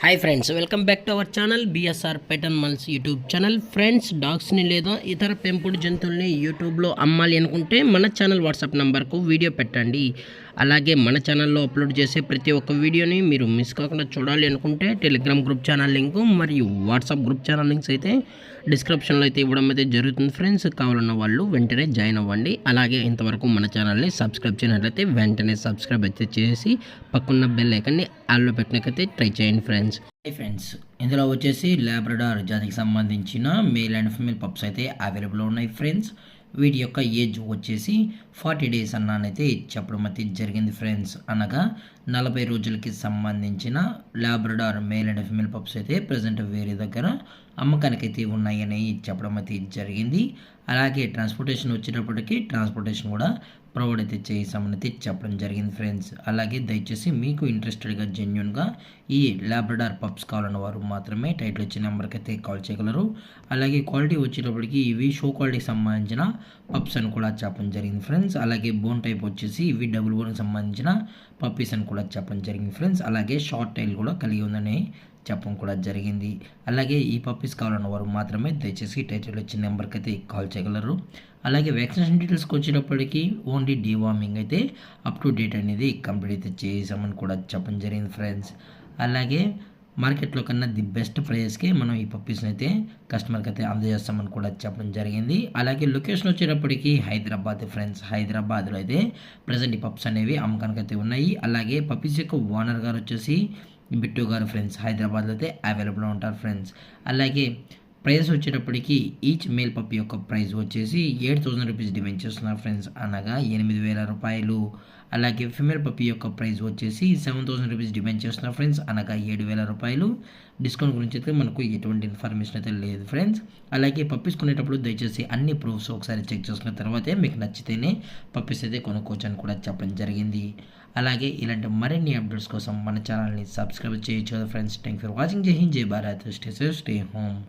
Hi friends, welcome back to our channel BSR pet animals YouTube channel. Friends, డాగ్స్ని లేదా ఇతర పెంపుడు జంతువుల్ని యూట్యూబ్లో అమ్మాలి అనుకుంటే మన ఛానల్ వాట్సాప్ నెంబర్కు వీడియో పెట్టండి. అలాగే మన ఛానల్లో అప్లోడ్ చేసే ప్రతి ఒక్క వీడియోని మీరు మిస్ కాకుండా చూడాలి అనుకుంటే టెలిగ్రామ్ గ్రూప్ ఛానల్ లింకు మరియు వాట్సాప్ గ్రూప్ ఛానల్ లింక్స్ అయితే డిస్క్రిప్షన్లో అయితే ఇవ్వడం అయితే జరుగుతుంది. ఫ్రెండ్స్, కావాలన్న వాళ్ళు వెంటనే జాయిన్ అవ్వండి. అలాగే ఇంతవరకు మన ఛానల్ని సబ్స్క్రైబ్ చేయనట్లయితే వెంటనే సబ్స్క్రైబ్ అయితే చేసి పక్కన్న బెల్ ఐకాన్ని ఆల్లో పెట్టినకైతే ట్రై చేయండి ఫ్రెండ్స్. ఫ్రెండ్స్, ఇందులో వచ్చేసి లాబ్రడార్ జాతికి సంబంధించిన మేల్ అండ్ ఫీమేల్ పప్స్ అయితే అవైలబుల్ ఉన్నాయి ఫ్రెండ్స్. వీటి యొక్క ఏజ్ వచ్చేసి 40 days అన్నానైతే చెప్పడం అయితే జరిగింది ఫ్రెండ్స్. అనగా 40 రోజులకి సంబంధించిన Labrador male and female pups అయితే ప్రజెంట్ వేరే దగ్గర అమ్మకానికైతే ఉన్నాయని చెప్పడం అయితే జరిగింది. అలాగే ట్రాన్స్పోర్టేషన్ వచ్చేటప్పటికి ట్రాన్స్పోర్టేషన్ కూడా ప్రొవైడ్ అయితే చేసామని అయితే చెప్పడం జరిగింది ఫ్రెండ్స్. అలాగే దయచేసి మీకు ఇంట్రెస్టెడ్గా జెన్యున్గా ఈ లాబ్రడార్ పప్స్ కావాలన్న వారు మాత్రమే టైటిల్ వచ్చే నెంబర్కి అయితే కాల్ చేయగలరు. అలాగే క్వాలిటీ వచ్చేటప్పటికి ఇవి షో క్వాలిటీకి సంబంధించిన పప్స్ అని కూడా చెప్పడం జరిగింది ఫ్రెండ్స్. అలాగే బోన్ టైప్ వచ్చేసి ఇవి డబుల్ బోన్కి సంబంధించిన పప్పీస్ అని కూడా చెప్పడం జరిగింది ఫ్రెండ్స్. అలాగే షార్ట్ టైల్ కూడా కలిగి ఉందని చెప్పడం కూడా జరిగింది. అలాగే ఈ పప్పీస్ కావాలన్న వారు మాత్రమే దయచేసి టైటిల్ వచ్చిన నెంబర్కి అయితే కాల్ చేయగలరు. అలాగే వ్యాక్సినేషన్ డీటెయిల్స్కి వచ్చేటప్పటికి ఓన్లీ డీవార్మింగ్ అయితే అప్ టు డేట్ అనేది కంప్లీట్ అయితే చేసామని కూడా చెప్పడం జరిగింది ఫ్రెండ్స్. అలాగే మార్కెట్లో కన్నా ది బెస్ట్ ప్రైస్కి మనం ఈ పప్పీస్ని అయితే కస్టమర్కి అయితే అందజేస్తామని కూడా చెప్పడం జరిగింది. అలాగే లొకేషన్ వచ్చేటప్పటికి హైదరాబాద్ ఫ్రెండ్స్. హైదరాబాద్లో అయితే ప్రజెంట్ ఈ పప్స్ అనేవి అమ్మకానికి అయితే ఉన్నాయి. అలాగే పప్పీస్ యొక్క ఓనర్ గారు వచ్చేసి బిట్టు గారు ఫ్రెండ్స్. హైదరాబాద్లో అయితే అవైలబుల్ ఉంటారు ఫ్రెండ్స్. అలాగే ప్రైస్ వచ్చేటప్పటికి ఈచ్ మేల్ పప్పి యొక్క ప్రైస్ వచ్చేసి 8,000 రూపీస్ డిమాండ్ చేస్తున్నారు ఫ్రెండ్స్, అనగా 8,000 రూపాయలు. అలాగే ఫిమేల్ పప్పి యొక్క ప్రైస్ వచ్చేసి 7,000 రూపీస్ డిమాండ్ చేస్తున్నారు ఫ్రెండ్స్, అనగా 7,000 రూపాయలు. డిస్కౌంట్ గురించి అయితే మనకు ఎటువంటి ఇన్ఫర్మేషన్ అయితే లేదు ఫ్రెండ్స్. అలాగే పప్పీస్ కొనేటప్పుడు దయచేసి అన్ని ప్రూఫ్స్ ఒకసారి చెక్ చేసుకున్న తర్వాతే మీకు నచ్చితేనే పప్పీస్ అయితే కొనుక్కోవచ్చు అని కూడా చెప్పడం జరిగింది. అలాగే ఇలాంటి మరిన్ని అప్డేట్స్ కోసం మన ఛానల్ని సబ్స్క్రైబ్ చేయొచ్చు ఫ్రెండ్స్. Thank for watching. జై హింద్, జై Bharat. Stay safe, stay home.